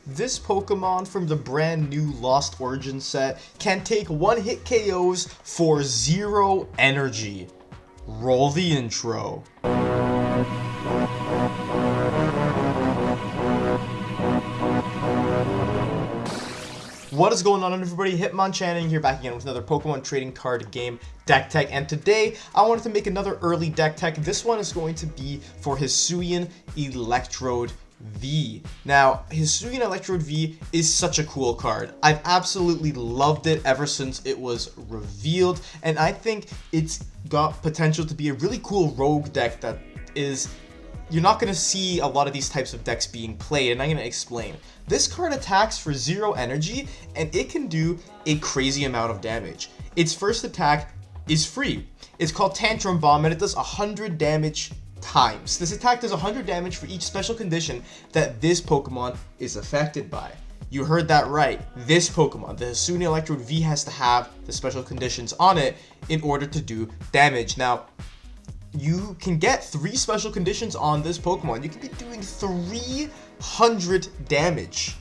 This Pokemon from the brand new Lost Origin set can take one-hit KOs for 0 energy. Roll the intro. What is going on, everybody? Hitmonchanning here, back again with another Pokemon trading card game deck tech, and today I wanted to make another early deck tech. This one is going to be for Hisuian Electrode V. Now, Hisuian Electrode V is such a cool card. I've absolutely loved it ever since it was revealed, and I think it's got potential to be a really cool rogue deck that is... You're not going to see a lot of these types of decks being played, and I'm going to explain. This card attacks for 0 energy, and it can do a crazy amount of damage. Its first attack is free. It's called Tantrum Bomb, and it does 100 damage times. This attack does 100 damage for each special condition that this Pokemon is affected by. You heard that right. This Pokemon, the Hisuian Electrode V, has to have the special conditions on it in order to do damage. Now, you can get 3 special conditions on this Pokemon. You can be doing 300 damage.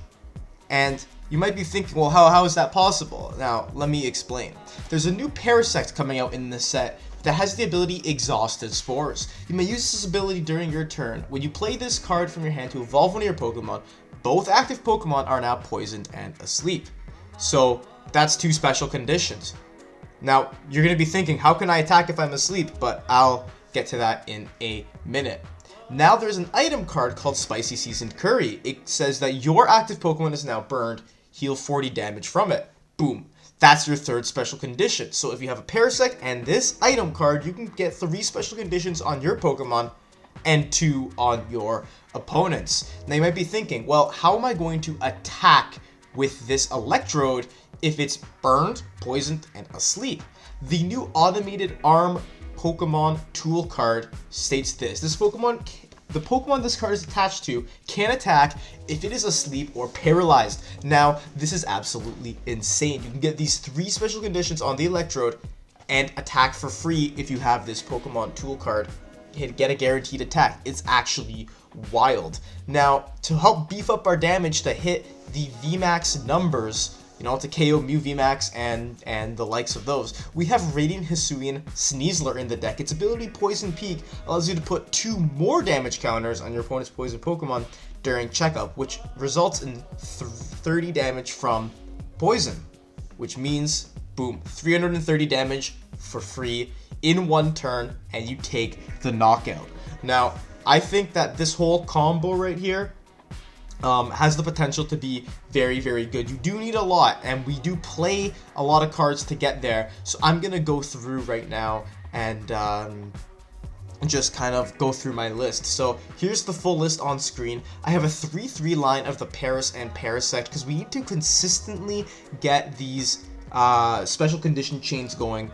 And you might be thinking, well, how is that possible? Now, let me explain. There's a new Parasect coming out in this set that has the ability Exhausted Spores. You may use this ability during your turn. When you play this card from your hand to evolve one of your Pokemon, both active Pokemon are now poisoned and asleep. So, that's 2 special conditions. Now, you're going to be thinking, how can I attack if I'm asleep? But I'll get to that in a minute. Now there's an item card called Spicy Seasoned Curry. It says that your active Pokemon is now burned, heal 40 damage from it. Boom. That's your 3rd special condition. So if you have a Parasect and this item card, you can get 3 special conditions on your Pokemon and 2 on your opponents. Now you might be thinking, well, how am I going to attack with this Electrode if it's burned, poisoned, and asleep? The new automated arm Pokemon tool card states this. The Pokemon this card is attached to can attack if it is asleep or paralyzed. Now, this is absolutely insane. You can get these 3 special conditions on the Electrode and attack for free if you have this Pokemon tool card. Get a guaranteed attack. It's actually wild. Now, to help beef up our damage to hit the VMAX numbers, you know, to KO Mew VMAX and the likes of those, we have Radiant Hisuian Sneasler in the deck. Its ability Poison Peak allows you to put 2 more damage counters on your opponent's poison Pokemon during checkup, which results in 30 damage from poison, which means, boom, 330 damage for free in 1 turn, and you take the knockout. Now, I think that this whole combo right here has the potential to be very, very good. You do need a lot, and we do play a lot of cards to get there. So I'm going to go through right now and just kind of go through my list. So here's the full list on screen. I have a 3-3 line of the Paras and Parasect because we need to consistently get these special condition chains going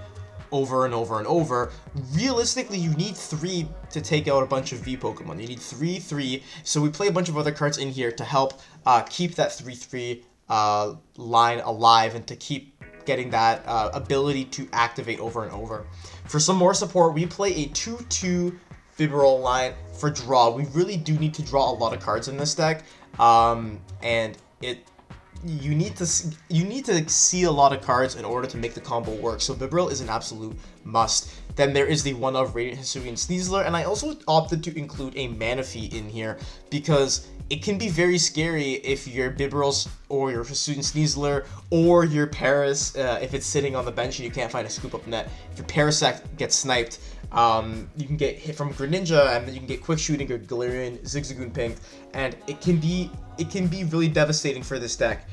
over and over and over. Realistically, you need 3 to take out a bunch of V Pokemon. You need 3-3, so we play a bunch of other cards in here to help keep that 3-3 line alive and to keep getting that ability to activate over and over. For some more support, we play a 2-2 Bibarel line for draw. We really do need to draw a lot of cards in this deck, and you need to see a lot of cards in order to make the combo work. So Bibarel is an absolute must. Then there is the one of Radiant Hisuian Sneasler, and I also opted to include a Manaphy in here because it can be very scary if your Bibarel or your Hisuian Sneasler or your Paras, if it's sitting on the bench and you can't find a scoop up net. If your Parasect gets sniped, you can get hit from Greninja, and then you can get Quick Shooting or Galarian Zigzagoon pinged, and it can be really devastating for this deck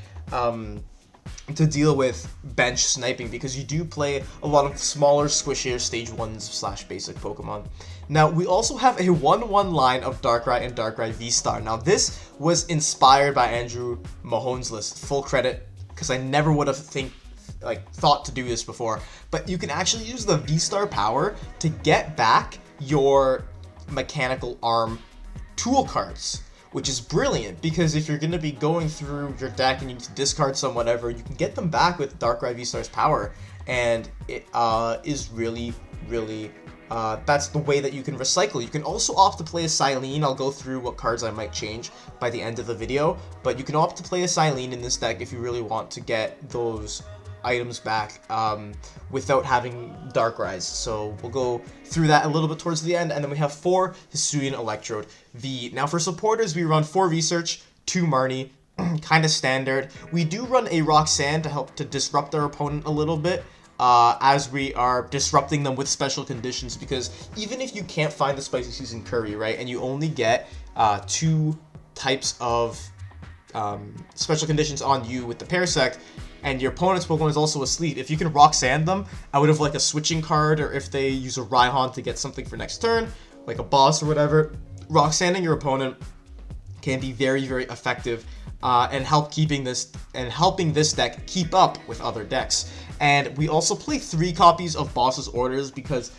to deal with bench sniping because you do play a lot of smaller, squishier stage 1s / basic Pokemon. Now, we also have a 1-1 line of Darkrai and Darkrai VSTAR. Now, this was inspired by Andrew Mahone's list. Full credit, because I never would have thought to do this before. But you can actually use the VSTAR power to get back your mechanical arm tool cards, which is brilliant because if you're going to be going through your deck and you need to discard some whatever, you can get them back with Darkrai VSTAR's power, and it is really, really That's the way that you can recycle. You can also opt to play a Silene. I'll go through what cards I might change by the end of the video, but you can opt to play a Silene in this deck if you really want to get those items back without having Darkrai's. So we'll go through that a little bit towards the end, and then we have 4 Hisuian Electrode V. Now for supporters, we run 4 Research, 2 Marnie, kind of standard. We do run a Roxanne to help to disrupt our opponent a little bit, as we are disrupting them with special conditions, because even if you can't find the Spicy Season Curry, right, and you only get 2 types of special conditions on you with the Parasect, and your opponent's Pokemon is also asleep, if you can Roxanne them out of like a switching card, or if they use a Raihan to get something for next turn, like a boss or whatever, Roxanning your opponent can be very, very effective and helping this deck keep up with other decks. And we also play 3 copies of Boss's Orders because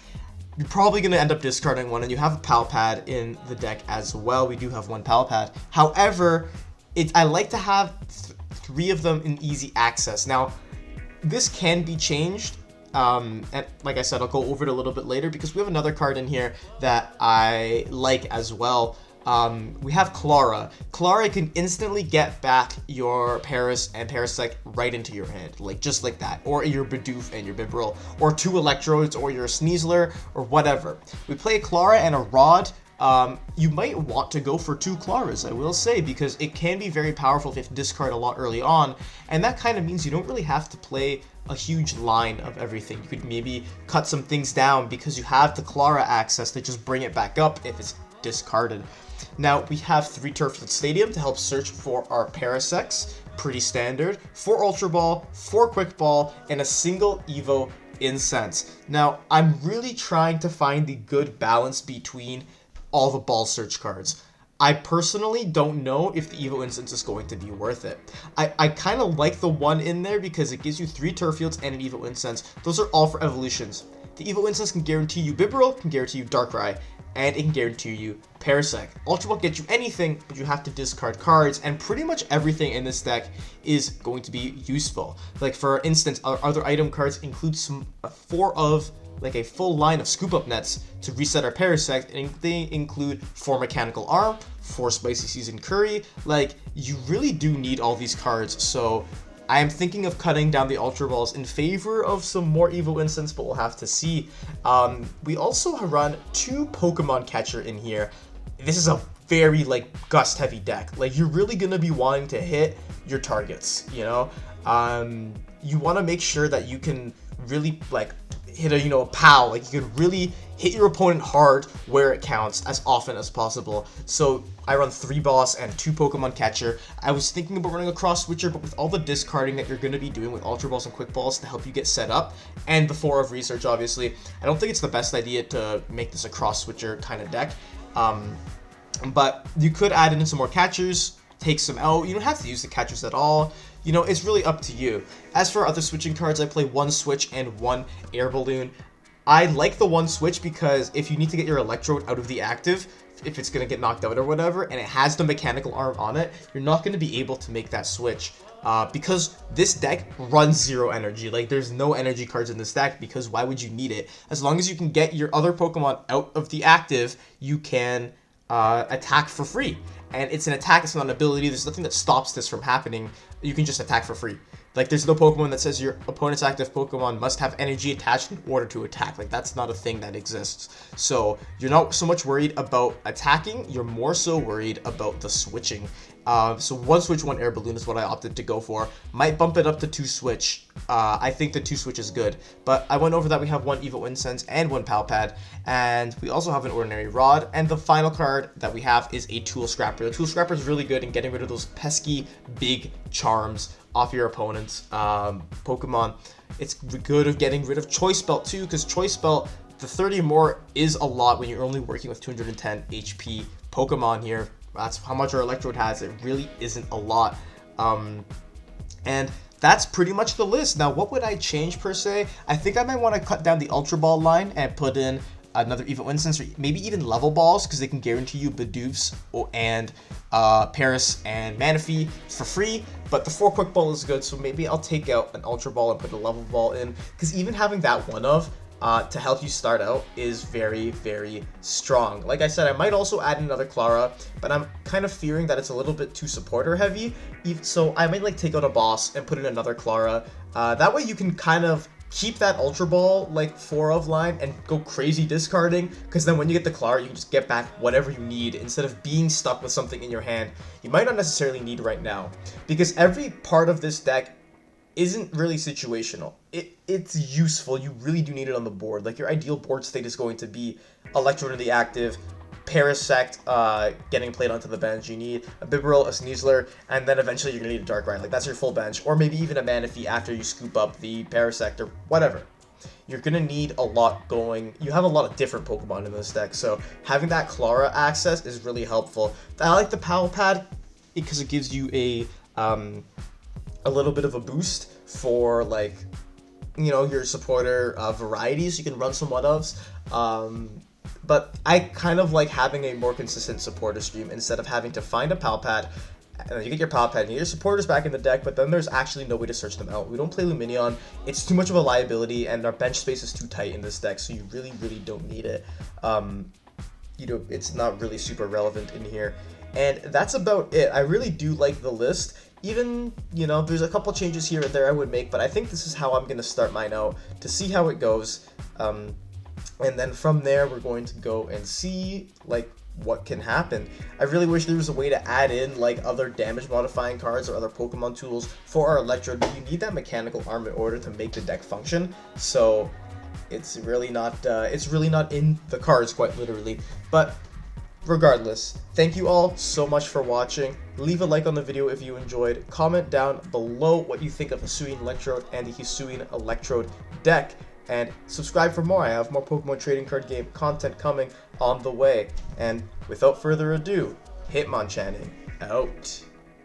you're probably going to end up discarding one, and you have a Pal Pad in the deck as well. We do have 1 Pal Pad. However, I like to have 3 of them in easy access. Now, this can be changed, and like I said, I'll go over it a little bit later because we have another card in here that I like as well. We have Clara. Clara can instantly get back your Paras and Parasect right into your hand, like just like that, or your Bidoof and your Bibarel, or 2 Electrodes, or your Sneasler, or whatever. We play a Clara and a Rod. You might want to go for 2 Claras, I will say, because it can be very powerful if you have to discard a lot early on, and that kind of means you don't really have to play a huge line of everything. You could maybe cut some things down because you have the Clara access to just bring it back up if it's discarded. Now, we have 3 Turffield Stadium to help search for our Parasects, pretty standard, 4 Ultra Ball, 4 Quick Ball, and a single Evo Incense. Now, I'm really trying to find the good balance between all the ball search cards. I personally don't know if the Evo Instance is going to be worth it. I kind of like the 1 in there because it gives you 3 Turffields and an Evo Instance. Those are all for evolutions. The Evo Instance can guarantee you Bibarel, can guarantee you Darkrai, and it can guarantee you Parasect. Ultra Ball gets you anything, but you have to discard cards, and pretty much everything in this deck is going to be useful. Like for instance, our other item cards include a full line of Scoop Up Nets to reset our Parasect, and they include 4 Mechanical Arm, 4 Spicy Season Curry. Like, you really do need all these cards, so I am thinking of cutting down the Ultra Balls in favor of some more Evo Instance, but we'll have to see. We also run 2 Pokemon Catcher in here. This is a very, gust heavy deck. Like, you're really gonna be wanting to hit your targets, you know? You want to make sure that you can really, hit a POW, like you could really hit your opponent hard where it counts as often as possible. So I run 3 Boss and 2 Pokemon Catcher. I was thinking about running a Cross Switcher, but with all the discarding that you're going to be doing with Ultra Balls and Quick Balls to help you get set up, and the 4 of Research, obviously, I don't think it's the best idea to make this a Cross Switcher kind of deck. But you could add in some more Catchers, take some out. You don't have to use the Catchers at all. You know, it's really up to you. As for other switching cards, I play 1 Switch and 1 Air Balloon. I like the 1 Switch because if you need to get your Electrode out of the active, if it's going to get knocked out or whatever, and it has the Mechanical Arm on it, you're not going to be able to make that switch. Because this deck runs 0 energy. Like, there's no energy cards in this deck because why would you need it? As long as you can get your other Pokemon out of the active, you can attack for free. And it's an attack, it's not an ability. There's nothing that stops this from happening. You can just attack for free. Like, there's no Pokemon that says your opponent's active Pokemon must have energy attached in order to attack. Like, that's not a thing that exists. So you're not so much worried about attacking, you're more so worried about the switching. So 1 Switch, 1 Air Balloon is what I opted to go for. Might bump it up to 2 Switch. I think the 2 Switch is good. But I went over that. We have 1 Evo Incense and 1 Pal Pad. And we also have an Ordinary Rod. And the final card that we have is a Tool Scrapper. The Tool Scrapper is really good in getting rid of those pesky big charms off your opponent's Pokemon. It's good at getting rid of Choice Belt too, because Choice Belt, the 30 or more is a lot when you're only working with 210 HP Pokemon here. That's how much our Electrode has. It really isn't a lot. And that's pretty much the list. Now, what would I change per se? I think I might want to cut down the Ultra Ball line and put in another Evo Instance, or maybe even Level Balls, because they can guarantee you Bidoofs and Paras and Manaphy for free. But the 4 Quick Ball is good, so maybe I'll take out an Ultra Ball and put a Level Ball in, because even having that one of to help you start out is very, very strong. Like I said, I might also add another Clara, but I'm kind of fearing that it's a little bit too supporter heavy. So I might like take out a boss and put in another Clara. That way you can kind of keep that Ultra Ball like 4-of line and go crazy discarding, because then when you get the Clara, you can just get back whatever you need instead of being stuck with something in your hand you might not necessarily need right now. Because every part of this deck isn't really situational. It's useful. You really do need it on the board. Like, your ideal board state is going to be Electrode in the active, Parasect getting played onto the bench. You need a Bibarel, a Sneasler, and then eventually you're going to need a Darkrai. Like, that's your full bench. Or maybe even a Manaphy after you scoop up the Parasect or whatever. You're going to need a lot going. You have a lot of different Pokemon in this deck, so having that Clara access is really helpful. I like the Power Pad because it gives you a little bit of a boost for, like, you know, your supporter varieties. You can run some one-ofs. But I kind of like having a more consistent supporter stream instead of having to find a Pal Pad. And you get your Pal Pad, and you get your supporters back in the deck, but then there's actually no way to search them out. We don't play Luminion. It's too much of a liability, and our bench space is too tight in this deck, so you really, really don't need it. You know, it's not really super relevant in here. And that's about it. I really do like the list. Even, you know, there's a couple changes here and there I would make, but I think this is how I'm going to start mine out to see how it goes. And then from there, we're going to go and see, like, what can happen. I really wish there was a way to add in, like, other damage modifying cards or other Pokemon tools for our Electrode, but you need that mechanical arm in order to make the deck function. So it's really not in the cards, quite literally. But regardless, thank you all so much for watching. Leave a like on the video if you enjoyed. Comment down below what you think of the Hisuian Electrode and the Hisuian Electrode deck. And subscribe for more. I have more Pokemon trading card game content coming on the way. And without further ado, Hitmonchanting out.